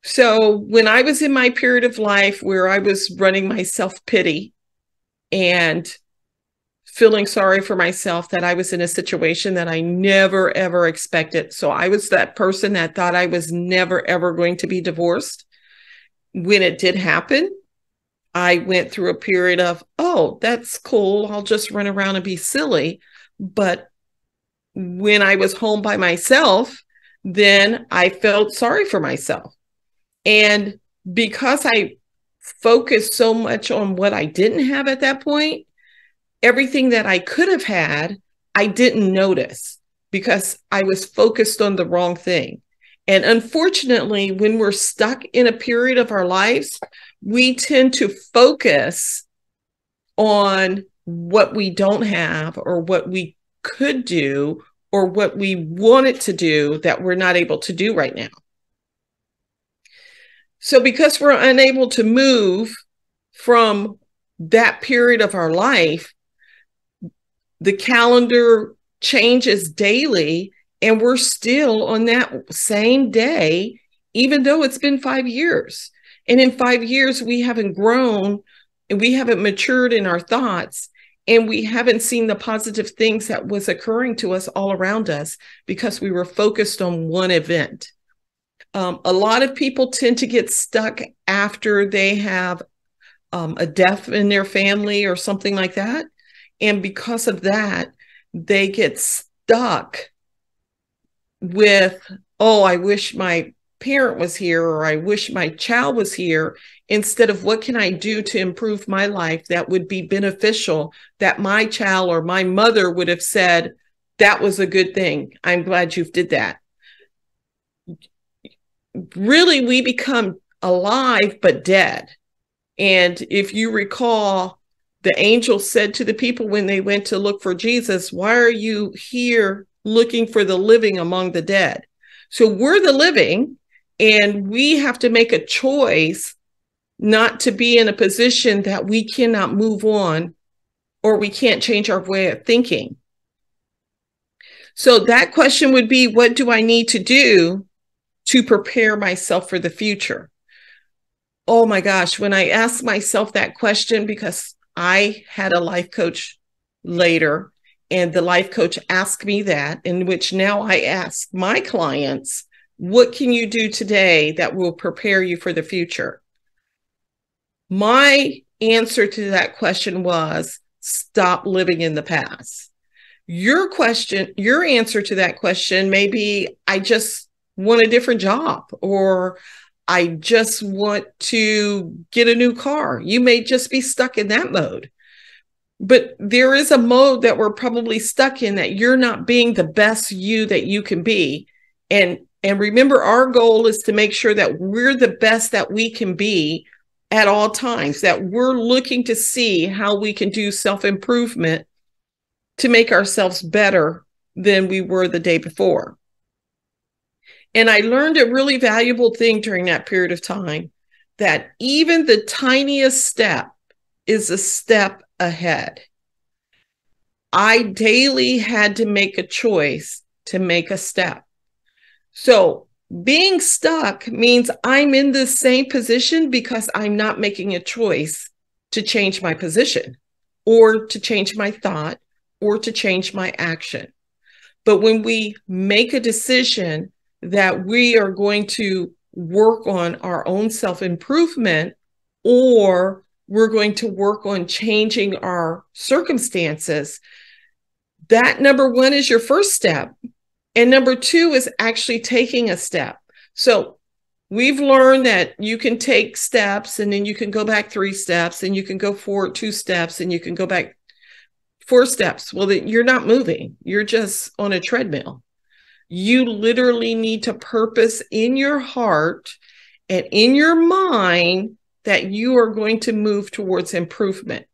So when I was in my period of life where I was running my self-pity and feeling sorry for myself that I was in a situation that I never, ever expected. So I was that person that thought I was never, ever going to be divorced. When it did happen, I went through a period of, oh, that's cool. I'll just run around and be silly. But when I was home by myself, then I felt sorry for myself. And because I focused so much on what I didn't have at that point, everything that I could have had, I didn't notice because I was focused on the wrong thing. And unfortunately, when we're stuck in a period of our lives, we tend to focus on what we don't have or what we could do or what we wanted to do that we're not able to do right now. So because we're unable to move from that period of our life, the calendar changes daily and we're still on that same day, even though it's been 5 years. And in 5 years, we haven't grown and we haven't matured in our thoughts and we haven't seen the positive things that was occurring to us all around us because we were focused on one event. A lot of people tend to get stuck after they have a death in their family or something like that. And because of that, they get stuck with, oh, I wish my parent was here, or I wish my child was here, instead of what can I do to improve my life that would be beneficial, that my child or my mother would have said, that was a good thing. I'm glad you did that. Really, we become alive but dead. And if you recall, the angel said to the people when they went to look for Jesus, why are you here looking for the living among the dead? So we're the living, and we have to make a choice not to be in a position that we cannot move on or we can't change our way of thinking. So that question would be, what do I need to do to prepare myself for the future? Oh my gosh, when I asked myself that question, because I had a life coach later, and the life coach asked me that, in which now I ask my clients, what can you do today that will prepare you for the future? My answer to that question was, stop living in the past. Your answer to that question may be, I just want a different job, or I just want to get a new car. You may just be stuck in that mode. But there is a mode that we're probably stuck in, that you're not being the best you that you can be. And remember, our goal is to make sure that we're the best that we can be at all times, that we're looking to see how we can do self-improvement to make ourselves better than we were the day before. And I learned a really valuable thing during that period of time, that even the tiniest step is a step ahead. I daily had to make a choice to make a step. So being stuck means I'm in the same position because I'm not making a choice to change my position or to change my thought or to change my action. But when we make a decision that we are going to work on our own self-improvement, or we're going to work on changing our circumstances, that number one is your first step. And number two is actually taking a step. So we've learned that you can take steps and then you can go back 3 steps and you can go forward 2 steps and you can go back 4 steps. Well, you're not moving. You're just on a treadmill. You literally need to purpose in your heart and in your mind that you are going to move towards improvement.